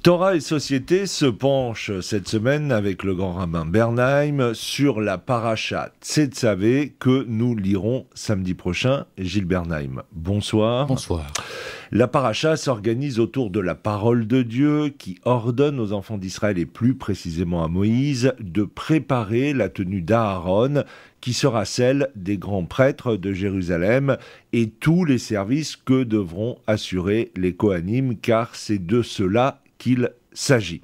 Torah et Société se penchent cette semaine avec le grand rabbin Bernheim sur la paracha Tzetzavé que nous lirons samedi prochain. Gilles Bernheim, bonsoir. Bonsoir. La paracha s'organise autour de la parole de Dieu qui ordonne aux enfants d'Israël et plus précisément à Moïse de préparer la tenue d'Aaron qui sera celle des grands prêtres de Jérusalem et tous les services que devront assurer les Kohanim car c'est de cela qu'il s'agit.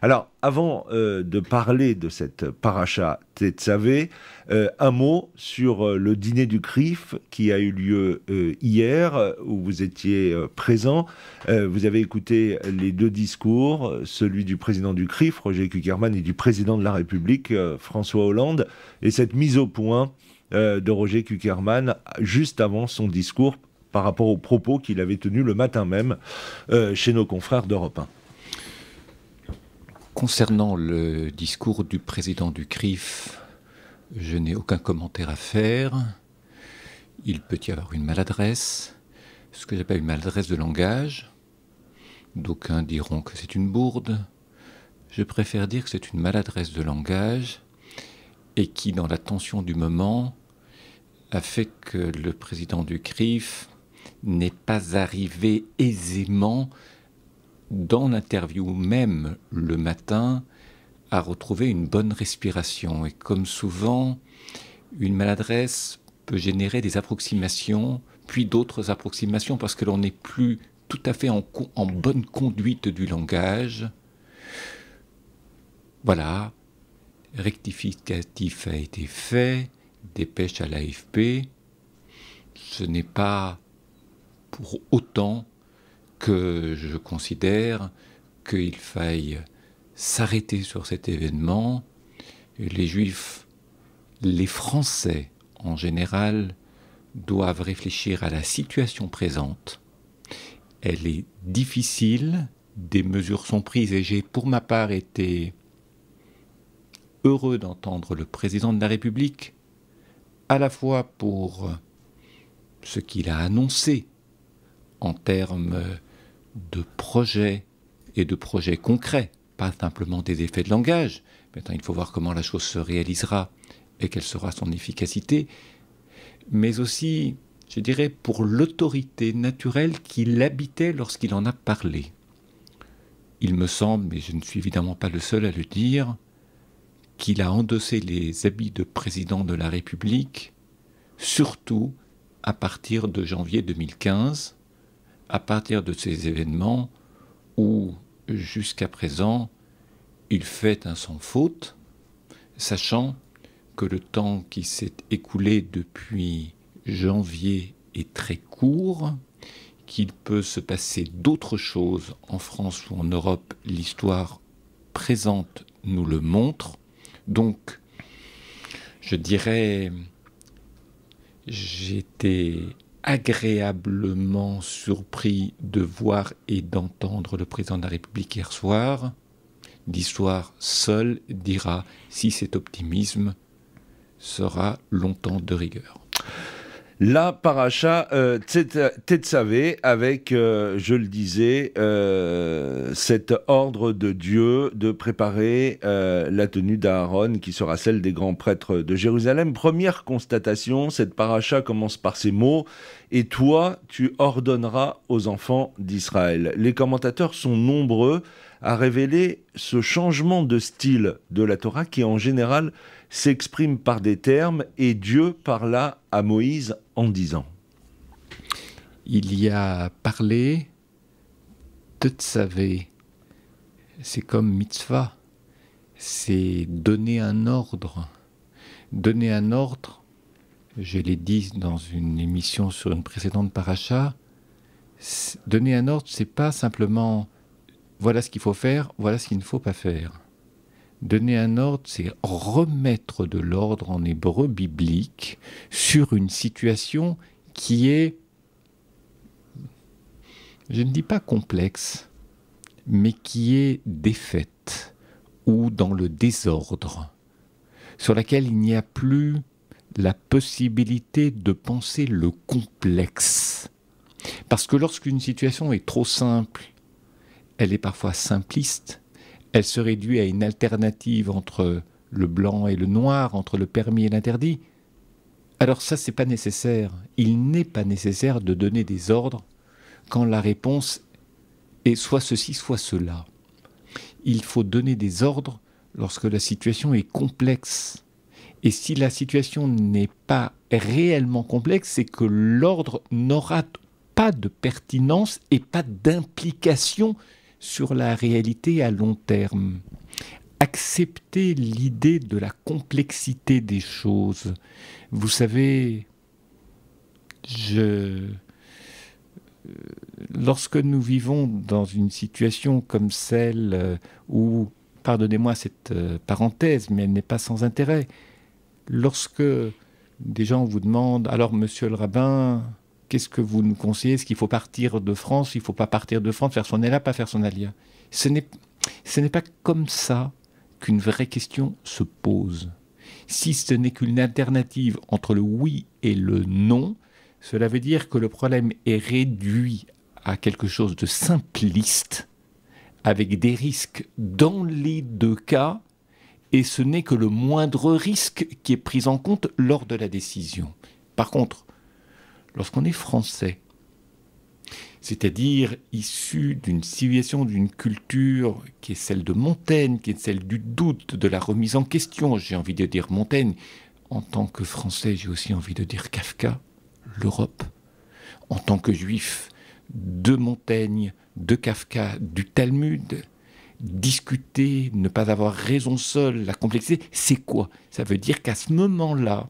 Alors, avant de parler de cette paracha Tzetzavé, un mot sur le dîner du CRIF qui a eu lieu hier, où vous étiez présent. Vous avez écouté les deux discours, celui du président du CRIF, Roger Kuckerman, et du président de la République, François Hollande, et cette mise au point de Roger Kuckerman juste avant son discours par rapport aux propos qu'il avait tenus le matin même chez nos confrères d'Europe 1. Concernant le discours du président du CRIF, je n'ai aucun commentaire à faire. Il peut y avoir une maladresse, ce que j'appelle une maladresse de langage. D'aucuns diront que c'est une bourde. Je préfère dire que c'est une maladresse de langage et qui, dans la tension du moment, a fait que le président du CRIF n'est pas arrivé aisément dans l'interview même le matin, à retrouver une bonne respiration. Et comme souvent, une maladresse peut générer des approximations, puis d'autres approximations, parce que l'on n'est plus tout à fait en bonne conduite du langage. Voilà, rectificatif a été fait, dépêche à l'AFP. Ce n'est pas pour autant que je considère qu'il faille s'arrêter sur cet événement. Les Juifs, les Français en général, doivent réfléchir à la situation présente. Elle est difficile, des mesures sont prises et j'ai pour ma part été heureux d'entendre le président de la République, à la fois pour ce qu'il a annoncé en termes de projets et de projets concrets, pas simplement des effets de langage. Maintenant, il faut voir comment la chose se réalisera et quelle sera son efficacité, mais aussi, je dirais, pour l'autorité naturelle qui l'habitait lorsqu'il en a parlé. Il me semble, mais je ne suis évidemment pas le seul à le dire, qu'il a endossé les habits de président de la République, surtout à partir de janvier 2015, à partir de ces événements où, jusqu'à présent, il fait un sans faute, sachant que le temps qui s'est écoulé depuis janvier est très court, qu'il peut se passer d'autres choses en France ou en Europe, l'histoire présente nous le montre. Donc, je dirais, j'étais agréablement surpris de voir et d'entendre le président de la République hier soir. L'histoire seule dira si cet optimisme sera longtemps de rigueur. La paracha Tzetzavé avec, je le disais, cet ordre de Dieu de préparer la tenue d'Aaron qui sera celle des grands prêtres de Jérusalem. Première constatation, cette paracha commence par ces mots « Et toi, tu ordonneras aux enfants d'Israël ». Les commentateurs sont nombreux à révéler ce changement de style de la Torah qui en général s'exprime par des termes et Dieu parla à Moïse en disant. Il y a parlé, Tzetzavé, c'est comme mitzvah, c'est donner un ordre. Donner un ordre, je l'ai dit dans une émission sur une précédente paracha, donner un ordre, c'est pas simplement voilà ce qu'il faut faire, voilà ce qu'il ne faut pas faire. Donner un ordre, c'est remettre de l'ordre en hébreu biblique sur une situation qui est, je ne dis pas complexe, mais qui est défaite. ou dans le désordre, sur laquelle il n'y a plus la possibilité de penser le complexe. Parce que lorsqu'une situation est trop simple, elle est parfois simpliste, elle se réduit à une alternative entre le blanc et le noir, entre le permis et l'interdit. Alors ça, c'est pas nécessaire. Il n'est pas nécessaire de donner des ordres quand la réponse est soit ceci, soit cela. Il faut donner des ordres lorsque la situation est complexe. Et si la situation n'est pas réellement complexe, c'est que l'ordre n'aura pas de pertinence et pas d'implication sur la réalité à long terme. Accepter l'idée de la complexité des choses. Vous savez, lorsque nous vivons dans une situation comme celle où, pardonnez-moi cette parenthèse, mais elle n'est pas sans intérêt, lorsque des gens vous demandent « Alors, monsieur le rabbin, qu'est-ce que vous nous conseillez? Est-ce qu'il faut partir de France? Il ne faut pas partir de France, faire son Ella, pas faire son Alia ?» Ce n'est pas comme ça qu'une vraie question se pose. Si ce n'est qu'une alternative entre le oui et le non, cela veut dire que le problème est réduit à quelque chose de simpliste, avec des risques dans les deux cas, et ce n'est que le moindre risque qui est pris en compte lors de la décision. Par contre, lorsqu'on est français, c'est-à-dire issu d'une civilisation, d'une culture qui est celle de Montaigne, qui est celle du doute, de la remise en question, j'ai envie de dire Montaigne, en tant que Français, j'ai aussi envie de dire Kafka, l'Europe, en tant que Juif, de Montaigne, de Kafka, du Talmud, discuter, ne pas avoir raison seule, la complexité, c'est quoi? Ça veut dire qu'à ce moment-là,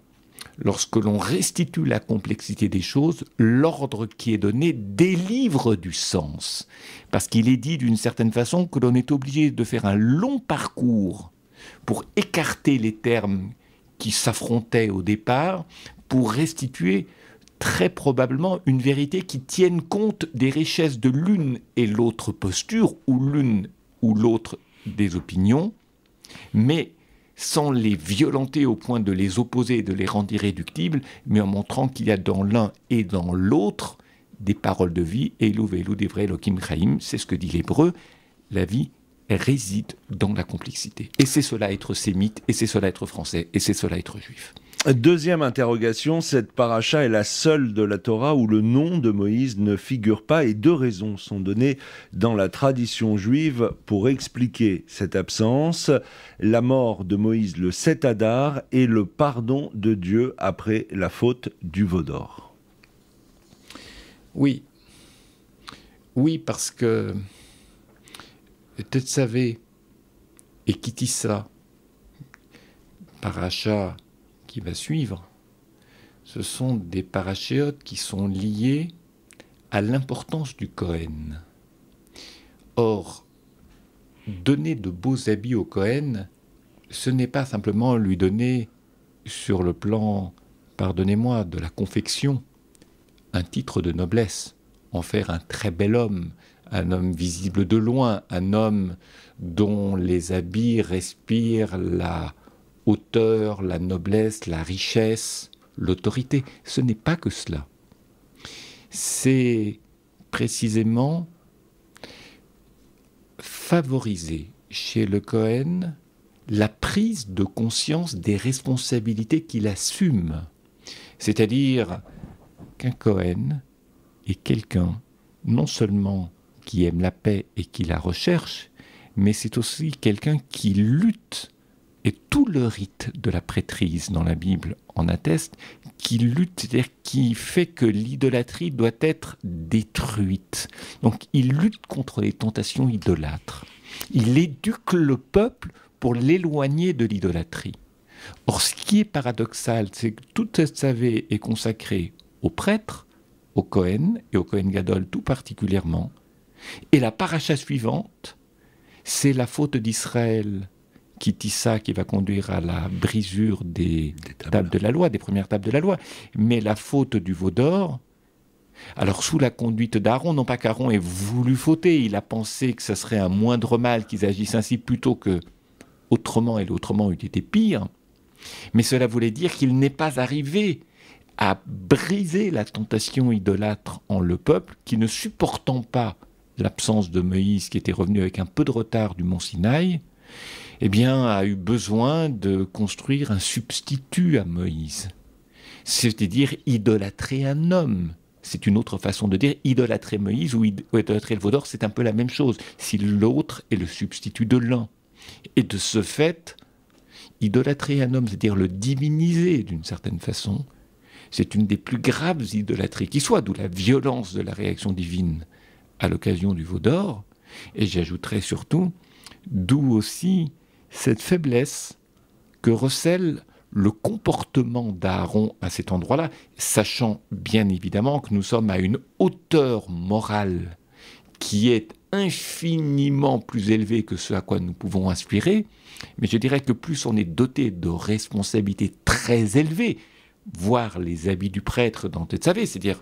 lorsque l'on restitue la complexité des choses, l'ordre qui est donné délivre du sens. Parce qu'il est dit d'une certaine façon que l'on est obligé de faire un long parcours pour écarter les termes qui s'affrontaient au départ, pour restituer très probablement une vérité qui tienne compte des richesses de l'une et l'autre posture, ou l'une ou l'autre des opinions, mais sans les violenter au point de les opposer et de les rendre irréductibles, mais en montrant qu'il y a dans l'un et dans l'autre des paroles de vie. Elou ve'elou divrei Elokim chaim, c'est ce que dit l'hébreu. La vie réside dans la complexité. Et c'est cela être sémite, et c'est cela être français, et c'est cela être juif. Deuxième interrogation, cette paracha est la seule de la Torah où le nom de Moïse ne figure pas, et deux raisons sont données dans la tradition juive pour expliquer cette absence: la mort de Moïse le 7 Adar et le pardon de Dieu après la faute du veau d'or. Oui, parce que Tetzavé et Kitissa, paracha qui va suivre, ce sont des parachéotes qui sont liés à l'importance du Kohen. Or, donner de beaux habits au Kohen, ce n'est pas simplement lui donner, sur le plan, pardonnez-moi, de la confection, un titre de noblesse, en faire un très bel homme, un homme visible de loin, un homme dont les habits respirent la hauteur, la noblesse, la richesse, l'autorité. Ce n'est pas que cela. C'est précisément favoriser chez le Kohen la prise de conscience des responsabilités qu'il assume. C'est-à-dire qu'un Kohen est quelqu'un non seulement qui aime la paix et qui la recherche, mais c'est aussi quelqu'un qui lutte. Et tout le rite de la prêtrise dans la Bible en atteste, qui lutte, c'est-à-dire qui fait que l'idolâtrie doit être détruite. Donc il lutte contre les tentations idolâtres. Il éduque le peuple pour l'éloigner de l'idolâtrie. Or, ce qui est paradoxal, c'est que toute cette savée est consacrée aux prêtres, au Kohen et au Kohen Gadol tout particulièrement. Et la paracha suivante, c'est la faute d'Israël, Kitissa, qui va conduire à la brisure des tables de la loi, des premières tables de la loi. Mais la faute du veau d'or, alors sous la conduite d'Aaron, non pas qu'Aaron ait voulu fauter, il a pensé que ce serait un moindre mal qu'ils agissent ainsi plutôt que autrement, et l'autrement eût été pire, mais cela voulait dire qu'il n'est pas arrivé à briser la tentation idolâtre en le peuple, qui ne supportant pas l'absence de Moïse, qui était revenu avec un peu de retard du mont Sinaï, eh bien, a eu besoin de construire un substitut à Moïse. C'est-à-dire idolâtrer un homme. C'est une autre façon de dire idolâtrer Moïse ou idolâtrer le veau d'or, c'est un peu la même chose, si l'autre est le substitut de l'un. Et de ce fait, idolâtrer un homme, c'est-à-dire le diviniser d'une certaine façon, c'est une des plus graves idolâtries qui soit, d'où la violence de la réaction divine à l'occasion du veau d'or, et j'ajouterais surtout, d'où aussi cette faiblesse que recèle le comportement d'Aaron à cet endroit-là, sachant bien évidemment que nous sommes à une hauteur morale qui est infiniment plus élevée que ce à quoi nous pouvons aspirer, mais je dirais que plus on est doté de responsabilités très élevées, voire les habits du prêtre dans Tetzavé, c'est-à-dire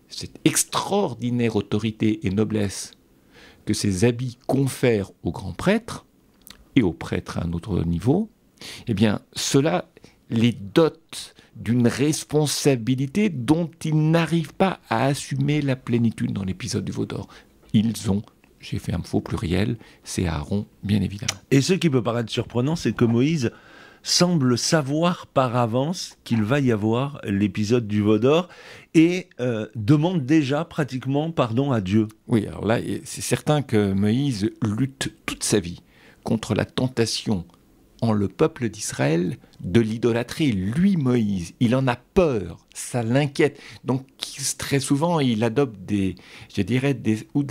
cette extraordinaire autorité et noblesse que ces habits confèrent au grand prêtre, et au prêtre à un autre niveau, eh bien, cela les dote d'une responsabilité dont ils n'arrivent pas à assumer la plénitude dans l'épisode du veau d'or. Ils ont, j'ai fait un faux pluriel, c'est Aaron, bien évidemment. Et ce qui peut paraître surprenant, c'est que Moïse semble savoir par avance qu'il va y avoir l'épisode du veau d'or et demande déjà pratiquement pardon à Dieu. Oui, alors là, c'est certain que Moïse lutte toute sa vie contre la tentation en le peuple d'Israël de l'idolâtrer. Lui, Moïse, il en a peur, ça l'inquiète. Donc très souvent, il adopte des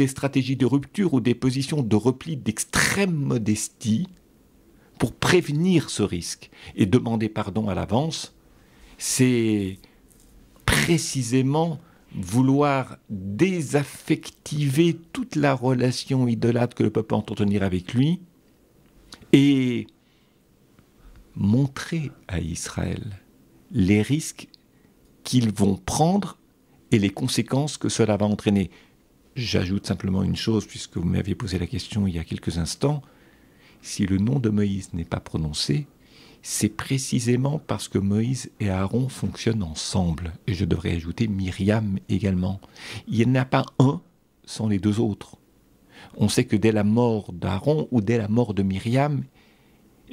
stratégies de rupture ou des positions de repli d'extrême modestie pour prévenir ce risque. Et demander pardon à l'avance, c'est précisément vouloir désaffectiver toute la relation idolâtre que le peuple peut entretenir avec lui et montrer à Israël les risques qu'ils vont prendre et les conséquences que cela va entraîner. J'ajoute simplement une chose, puisque vous m'aviez posé la question il y a quelques instants. Si le nom de Moïse n'est pas prononcé, c'est précisément parce que Moïse et Aaron fonctionnent ensemble. Et je devrais ajouter Myriam également. Il n'y en a pas un sans les deux autres. On sait que dès la mort d'Aaron ou dès la mort de Myriam,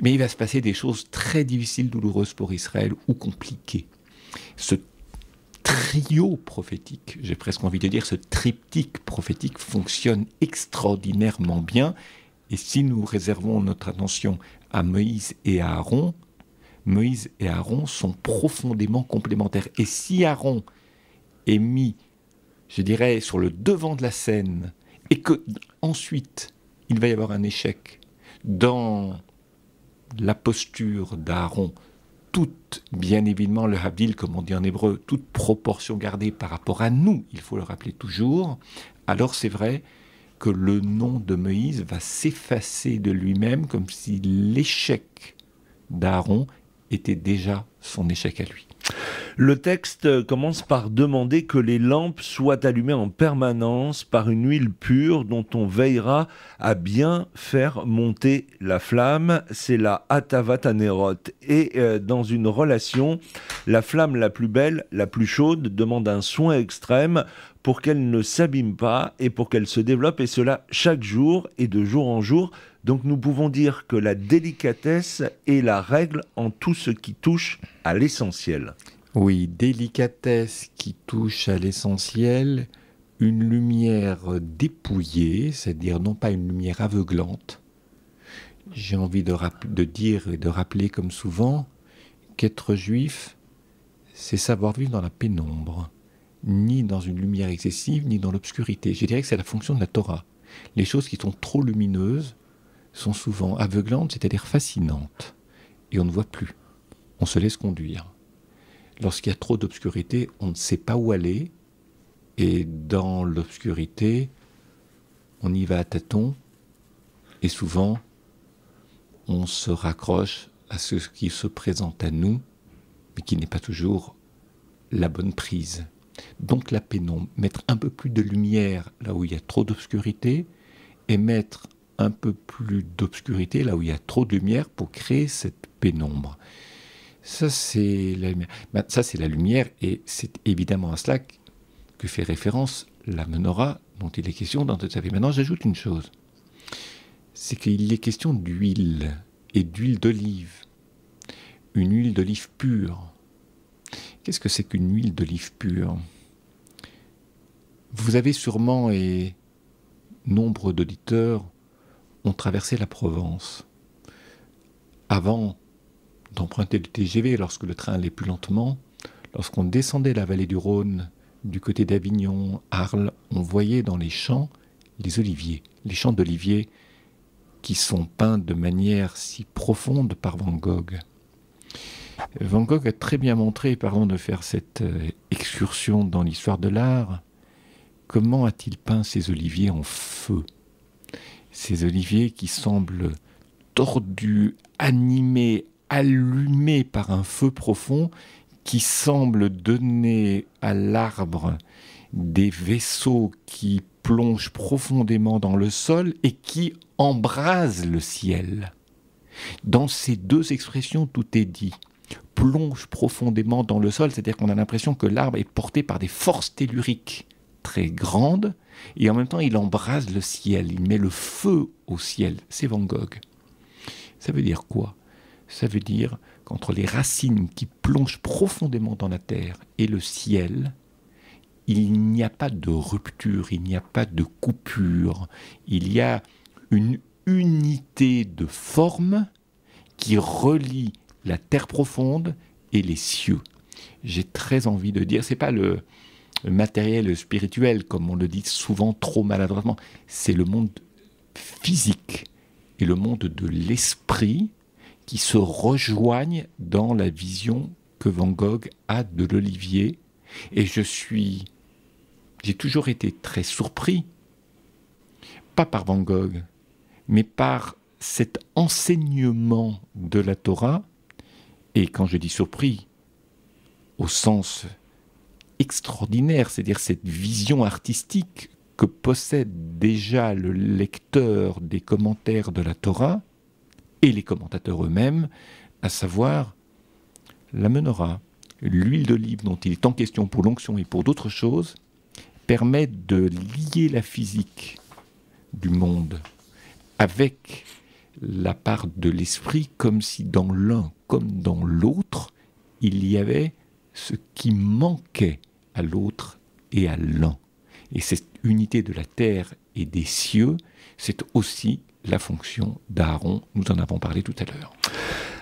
mais il va se passer des choses très difficiles, douloureuses pour Israël ou compliquées. Ce trio prophétique, j'ai presque envie de dire ce triptyque prophétique fonctionne extraordinairement bien. Et si nous réservons notre attention à Moïse et à Aaron sont profondément complémentaires. Et si Aaron est mis, je dirais, sur le devant de la scène, et que ensuite il va y avoir un échec dans la posture d'Aaron, toute, bien évidemment, le havdil, comme on dit en hébreu, toute proportion gardée par rapport à nous, il faut le rappeler toujours, alors c'est vrai que le nom de Moïse va s'effacer de lui-même comme si l'échec d'Aaron était déjà son échec à lui. Le texte commence par demander que les lampes soient allumées en permanence par une huile pure dont on veillera à bien faire monter la flamme. C'est la Hatavat Hanerot. Et dans une relation, la flamme la plus belle, la plus chaude, demande un soin extrême pour qu'elle ne s'abîme pas et pour qu'elle se développe, et cela chaque jour et de jour en jour. Donc nous pouvons dire que la délicatesse est la règle en tout ce qui touche à l'essentiel. Oui, délicatesse qui touche à l'essentiel, une lumière dépouillée, c'est-à-dire non pas une lumière aveuglante. J'ai envie de dire et de rappeler comme souvent qu'être juif, c'est savoir vivre dans la pénombre, ni dans une lumière excessive, ni dans l'obscurité. Je dirais que c'est la fonction de la Torah. Les choses qui sont trop lumineuses sont souvent aveuglantes, c'est-à-dire fascinantes, et on ne voit plus, on se laisse conduire. Lorsqu'il y a trop d'obscurité, on ne sait pas où aller, et dans l'obscurité, on y va à tâtons, et souvent, on se raccroche à ce qui se présente à nous, mais qui n'est pas toujours la bonne prise. Donc la pénombre, mettre un peu plus de lumière là où il y a trop d'obscurité, et mettre un peu plus d'obscurité, là où il y a trop de lumière, pour créer cette pénombre. Ça, c'est la lumière. Ça, c'est la lumière, et c'est évidemment à cela que fait référence la menorah dont il est question dans toute sa vie. Maintenant, j'ajoute une chose. C'est qu'il est question d'huile, et d'huile d'olive. Une huile d'olive pure. Qu'est-ce que c'est qu'une huile d'olive pure ? Vous avez sûrement, et nombre d'auditeurs ont traversé la Provence. Avant d'emprunter le TGV, lorsque le train allait plus lentement, lorsqu'on descendait la vallée du Rhône, du côté d'Avignon, Arles, on voyait dans les champs les oliviers, les champs d'oliviers qui sont peints de manière si profonde par Van Gogh. Van Gogh a très bien montré, pardon de faire cette excursion dans l'histoire de l'art, comment a-t-il peint ces oliviers en feu ? Ces oliviers qui semblent tordus, animés, allumés par un feu profond, qui semblent donner à l'arbre des vaisseaux qui plongent profondément dans le sol et qui embrasent le ciel. Dans ces deux expressions, tout est dit. Plonge profondément dans le sol, c'est-à-dire qu'on a l'impression que l'arbre est porté par des forces telluriques très grandes, et en même temps il embrase le ciel, il met le feu au ciel. C'est Van Gogh. Ça veut dire quoi ? Ça veut dire qu'entre les racines qui plongent profondément dans la terre et le ciel, il n'y a pas de rupture, il n'y a pas de coupure, il y a une unité de forme qui relie la terre profonde et les cieux. J'ai très envie de dire, c'est pas le matériel spirituel, comme on le dit souvent trop maladroitement, c'est le monde physique et le monde de l'esprit qui se rejoignent dans la vision que Van Gogh a de l'olivier. Et j'ai toujours été très surpris, pas par Van Gogh, mais par cet enseignement de la Torah. Et quand je dis surpris, au sens extraordinaire, c'est-à-dire cette vision artistique que possède déjà le lecteur des commentaires de la Torah et les commentateurs eux-mêmes, à savoir la menorah, l'huile d'olive dont il est en question pour l'onction et pour d'autres choses, permet de lier la physique du monde avec la part de l'esprit, comme si dans l'un comme dans l'autre, il y avait ce qui manquait à l'autre et à l'un. Et cette unité de la terre et des cieux, c'est aussi la fonction d'Aaron. Nous en avons parlé tout à l'heure.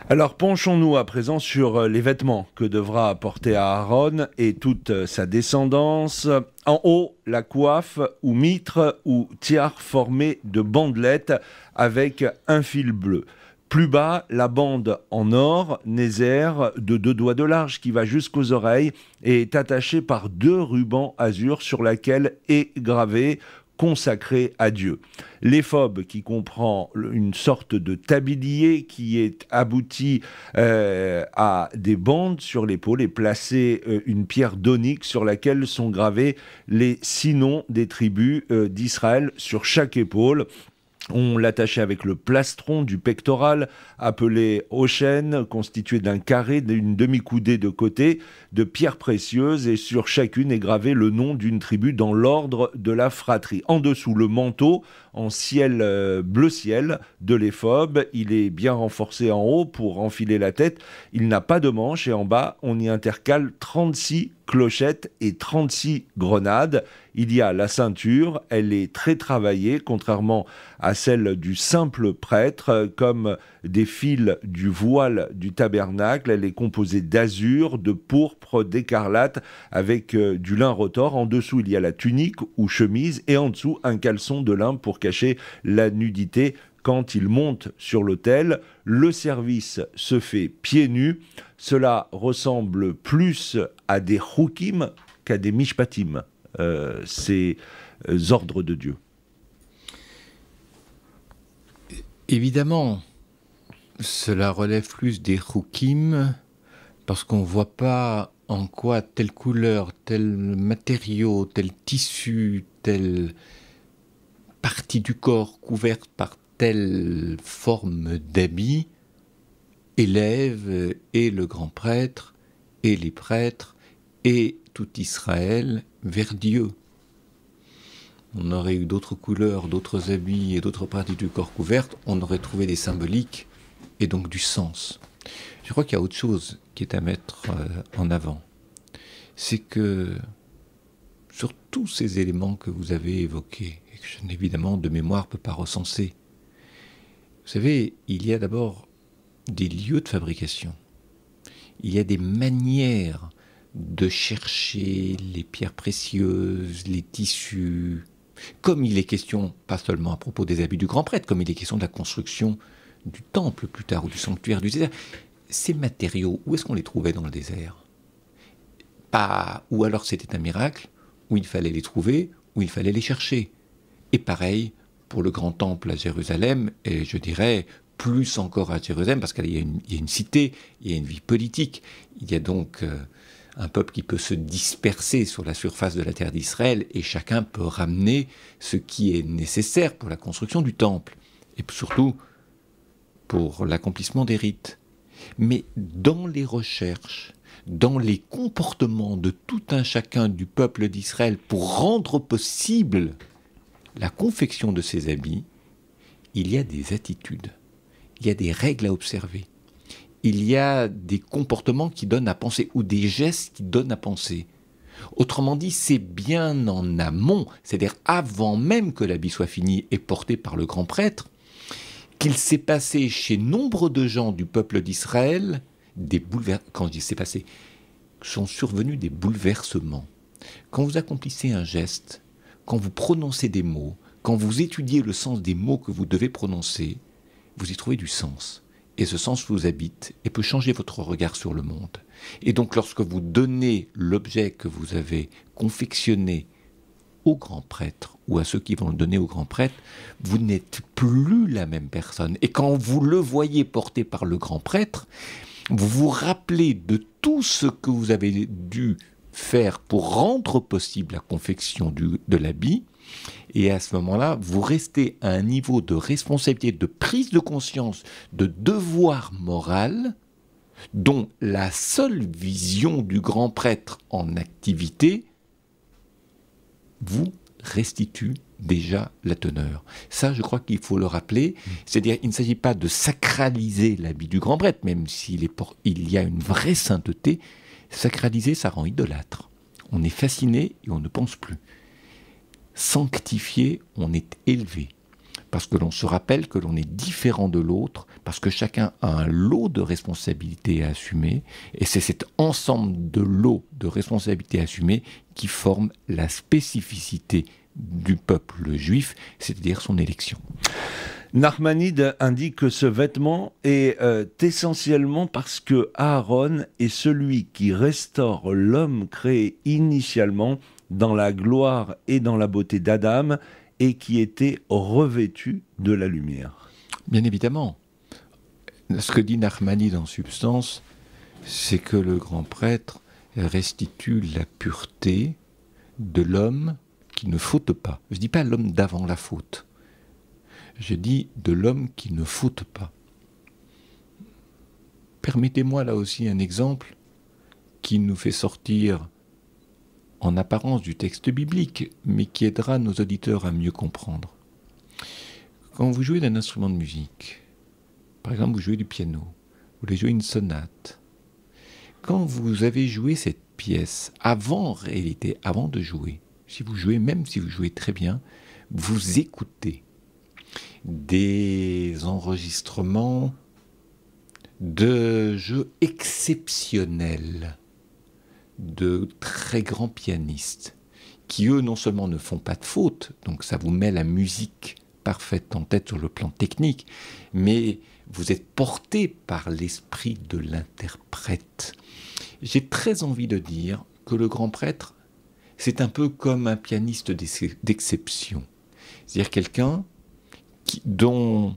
Alors penchons-nous à présent sur les vêtements que devra porter Aaron et toute sa descendance. En haut, la coiffe ou mitre ou tiare formée de bandelettes avec un fil bleu. Plus bas, la bande en or, nézère, de 2 doigts de large qui va jusqu'aux oreilles et est attachée par 2 rubans azur sur laquelle est gravé « consacré à Dieu ». L'éphod qui comprend une sorte de tablier qui est abouti à des bandes sur l'épaule et placé une pierre d'onyx sur laquelle sont gravés les 6 noms des tribus d'Israël sur chaque épaule. On l'attachait avec le plastron du pectoral, appelé Oshen, constitué d'un carré d'une demi-coudée de côté, de pierres précieuses, et sur chacune est gravé le nom d'une tribu dans l'ordre de la fratrie. En dessous, le manteau, en ciel bleu ciel, de l'éphod. Il est bien renforcé en haut pour enfiler la tête. Il n'a pas de manche, et en bas, on y intercale 36 clochettes et 36 grenades. Il y a la ceinture, elle est très travaillée, contrairement à celle du simple prêtre, comme des fils du voile du tabernacle. Elle est composée d'azur, de pourpre, d'écarlate, avec du lin retors. En dessous, il y a la tunique ou chemise, et en dessous, un caleçon de lin pour cacher la nudité quand il monte sur l'autel. Le service se fait pieds nus. Cela ressemble plus à des chukim qu'à des mishpatim, ces ordres de Dieu. Évidemment, cela relève plus des chukim, parce qu'on ne voit pas en quoi telle couleur, tel matériau, tel tissu, telle partie du corps couverte par telle forme d'habit élève et le grand prêtre, et les prêtres, et tout Israël vers Dieu. On aurait eu d'autres couleurs, d'autres habits et d'autres parties du corps couvertes, on aurait trouvé des symboliques et donc du sens. Je crois qu'il y a autre chose qui est à mettre en avant. C'est que sur tous ces éléments que vous avez évoqués, et que je évidemment de mémoire ne peux pas recenser, vous savez, il y a d'abord des lieux de fabrication. Il y a des manières de chercher les pierres précieuses, les tissus, comme il est question, pas seulement à propos des habits du grand prêtre, comme il est question de la construction du temple plus tard, ou du sanctuaire du désert. Ces matériaux, où est-ce qu'on les trouvait dans le désert? Pas, ou alors c'était un miracle, où il fallait les trouver, où il fallait les chercher. Et pareil pour le grand temple à Jérusalem, et je dirais plus encore à Jérusalem, parce qu'il y a une cité, il y a une vie politique. Il y a donc un peuple qui peut se disperser sur la surface de la terre d'Israël, et chacun peut ramener ce qui est nécessaire pour la construction du temple, et surtout pour l'accomplissement des rites. Mais dans les recherches, dans les comportements de tout un chacun du peuple d'Israël pour rendre possible la confection de ces habits, il y a des attitudes, il y a des règles à observer, il y a des comportements qui donnent à penser ou des gestes qui donnent à penser. Autrement dit, c'est bien en amont, c'est-à-dire avant même que l'habit soit fini et porté par le grand prêtre, qu'il s'est passé chez nombre de gens du peuple d'Israël des bouleversements. Quand je dis s'est passé, sont survenus des bouleversements. Quand vous accomplissez un geste, quand vous prononcez des mots, quand vous étudiez le sens des mots que vous devez prononcer, vous y trouvez du sens. Et ce sens vous habite et peut changer votre regard sur le monde. Et donc lorsque vous donnez l'objet que vous avez confectionné au grand prêtre ou à ceux qui vont le donner au grand prêtre, vous n'êtes plus la même personne. Et quand vous le voyez porté par le grand prêtre, vous vous rappelez de tout ce que vous avez dû faire pour rendre possible la confection de l'habit, et à ce moment-là, vous restez à un niveau de responsabilité, de prise de conscience, de devoir moral, dont la seule vision du grand prêtre en activité vous restitue déjà la teneur. Ça, je crois qu'il faut le rappeler. C'est-à-dire, il ne s'agit pas de sacraliser l'habit du grand prêtre, même s'il il y a une vraie sainteté. Sacraliser, ça rend idolâtre. On est fasciné et on ne pense plus. Sanctifié, on est élevé. Parce que l'on se rappelle que l'on est différent de l'autre, parce que chacun a un lot de responsabilités à assumer, et c'est cet ensemble de lots de responsabilités assumées qui forme la spécificité du peuple juif, c'est-à-dire son élection. Nachmanide indique que ce vêtement est essentiellement parce que Aaron est celui qui restaure l'homme créé initialement dans la gloire et dans la beauté d'Adam, et qui était revêtu de la lumière. Bien évidemment. Ce que dit Nachmanide en substance, c'est que le grand prêtre restitue la pureté de l'homme qui ne faute pas. Je ne dis pas l'homme d'avant la faute. Je dis de l'homme qui ne faute pas. Permettez-moi là aussi un exemple qui nous fait sortir en apparence du texte biblique, mais qui aidera nos auditeurs à mieux comprendre. Quand vous jouez d'un instrument de musique, par exemple vous jouez du piano, vous voulez jouer une sonate, quand vous avez joué cette pièce, en réalité, avant de jouer, même si vous jouez très bien, vous écoutez des enregistrements de jeux exceptionnels, de très grands pianistes, qui eux non seulement ne font pas de faute, donc ça vous met la musique parfaite en tête sur le plan technique, mais vous êtes porté par l'esprit de l'interprète. J'ai très envie de dire que le grand prêtre, c'est un peu comme un pianiste d'exception. C'est-à-dire quelqu'un dont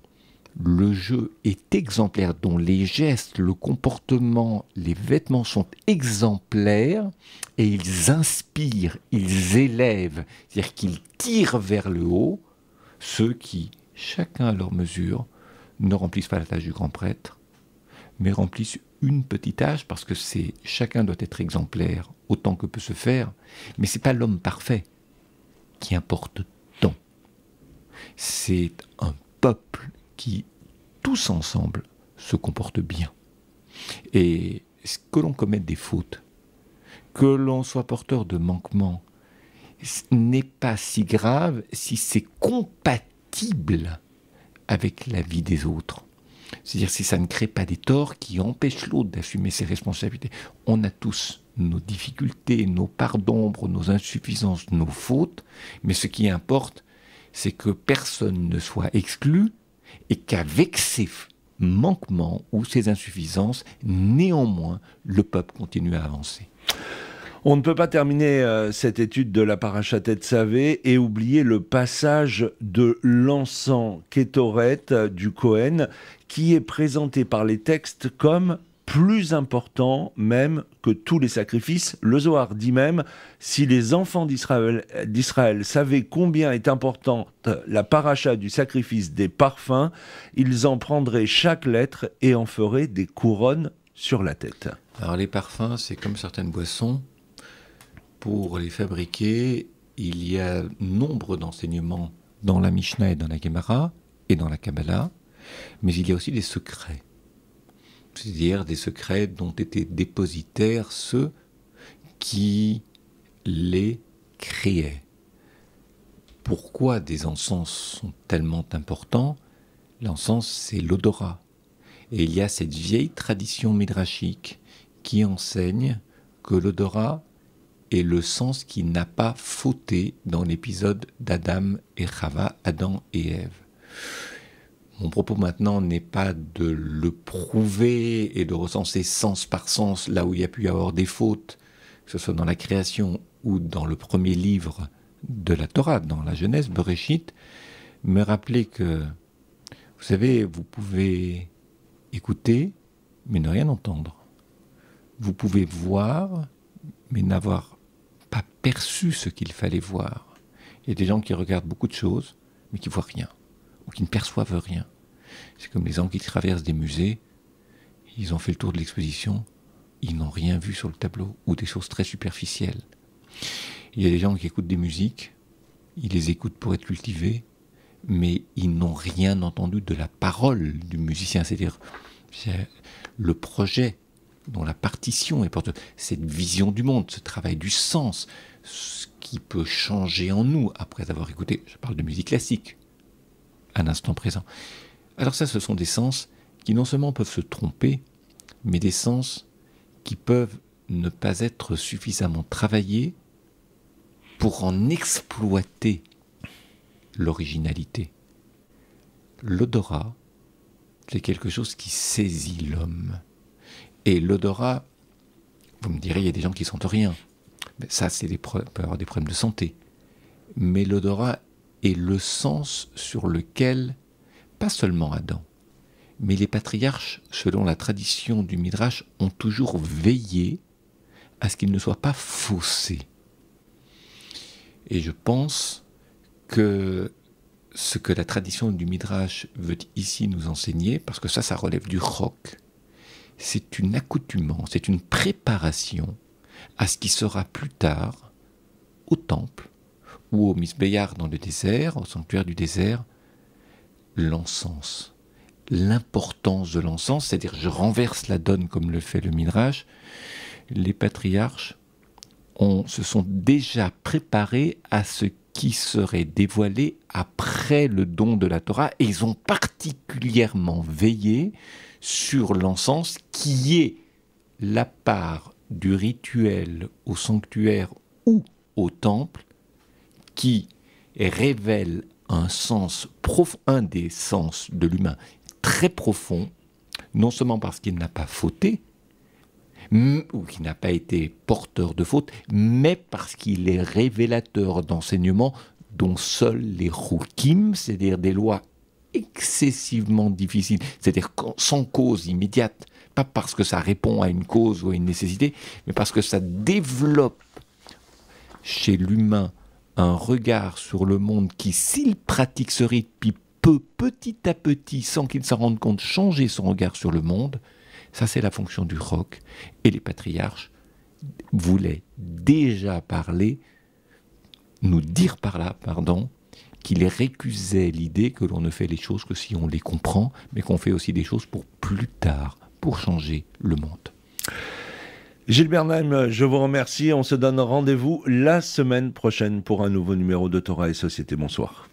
le jeu est exemplaire, dont les gestes, le comportement, les vêtements sont exemplaires, et ils inspirent, ils élèvent, c'est-à-dire qu'ils tirent vers le haut ceux qui chacun à leur mesure, ne remplissent pas la tâche du grand prêtre, mais remplissent une petite tâche, parce que chacun doit être exemplaire autant que peut se faire, mais ce n'est pas l'homme parfait qui importe tant. C'est un peuple qui, tous ensemble, se comporte bien. Et que l'on commette des fautes, que l'on soit porteur de manquements, n'est pas si grave si c'est compatible avec la vie des autres. C'est-à-dire si ça ne crée pas des torts qui empêchent l'autre d'assumer ses responsabilités. On a tous nos difficultés, nos parts d'ombre, nos insuffisances, nos fautes, mais ce qui importe, c'est que personne ne soit exclu et qu'avec ses manquements ou ses insuffisances, néanmoins, le peuple continue à avancer. On ne peut pas terminer cette étude de la paracha Tetzavé et oublier le passage de l'encens Kétoret du Kohen, qui est présenté par les textes comme plus important même que tous les sacrifices. Le Zohar dit même, si les enfants d'Israël savaient combien est importante la paracha du sacrifice des parfums, ils en prendraient chaque lettre et en feraient des couronnes sur la tête. Alors les parfums, c'est comme certaines boissons. Pour les fabriquer, il y a nombre d'enseignements dans la Mishnah et dans la Gemara et dans la Kabbalah, mais il y a aussi des secrets. C'est-à-dire des secrets dont étaient dépositaires ceux qui les créaient. Pourquoi des encens sont tellement importants ? L'encens, c'est l'odorat. Et il y a cette vieille tradition midrashique qui enseigne que l'odorat est le sens qui n'a pas fauté dans l'épisode d'Adam et Chava, Adam et Ève. Mon propos maintenant n'est pas de le prouver et de recenser sens par sens là où il y a pu y avoir des fautes, que ce soit dans la création ou dans le premier livre de la Torah, dans la Genèse, Bereshit, me rappeler que, vous savez, vous pouvez écouter, mais ne rien entendre. Vous pouvez voir, mais n'avoir pas perçu ce qu'il fallait voir. Il y a des gens qui regardent beaucoup de choses, mais qui ne voient rien, ou qui ne perçoivent rien. C'est comme les gens qui traversent des musées, ils ont fait le tour de l'exposition, ils n'ont rien vu sur le tableau, ou des choses très superficielles. Il y a des gens qui écoutent des musiques, ils les écoutent pour être cultivés, mais ils n'ont rien entendu de la parole du musicien, c'est-à-dire le projet dont la partition est porteuse, cette vision du monde, ce travail du sens, ce qui peut changer en nous après avoir écouté, je parle de musique classique, à l'instant présent. Alors ça, ce sont des sens qui non seulement peuvent se tromper, mais des sens qui peuvent ne pas être suffisamment travaillés pour en exploiter l'originalité. L'odorat, c'est quelque chose qui saisit l'homme. Et l'odorat, vous me direz, il y a des gens qui ne sentent rien. Mais ça, peut avoir des problèmes de santé. Mais l'odorat est le sens sur lequel, pas seulement Adam, mais les patriarches, selon la tradition du Midrash, ont toujours veillé à ce qu'il ne soit pas faussé. Et je pense que ce que la tradition du Midrash veut ici nous enseigner, parce que ça relève du chok, c'est une accoutumance, c'est une préparation à ce qui sera plus tard au temple ou au Misbéar dans le désert, au sanctuaire du désert, l'encens. L'importance de l'encens, c'est-à-dire je renverse la donne comme le fait le Midrash, les patriarches se sont déjà préparés à ce qui serait dévoilé après le don de la Torah, et ils ont particulièrement veillé sur l'encens qui est la part du rituel au sanctuaire ou au temple qui révèle un sens profond, un des sens de l'humain très profond, non seulement parce qu'il n'a pas fauté, ou qu'il n'a pas été porteur de faute, mais parce qu'il est révélateur d'enseignements dont seuls les chukim, c'est-à-dire des lois excessivement difficiles, c'est-à-dire sans cause immédiate, pas parce que ça répond à une cause ou à une nécessité, mais parce que ça développe chez l'humain un regard sur le monde qui, s'il pratique ce rite, puis peut petit à petit, sans qu'il s'en rende compte, changer son regard sur le monde, ça c'est la fonction du rock. Et les patriarches voulaient déjà nous dire par là, qu'ils récusaient l'idée que l'on ne fait les choses que si on les comprend, mais qu'on fait aussi des choses pour plus tard, pour changer le monde. Gilles Bernheim, je vous remercie. On se donne rendez-vous la semaine prochaine pour un nouveau numéro de Torah et Société. Bonsoir.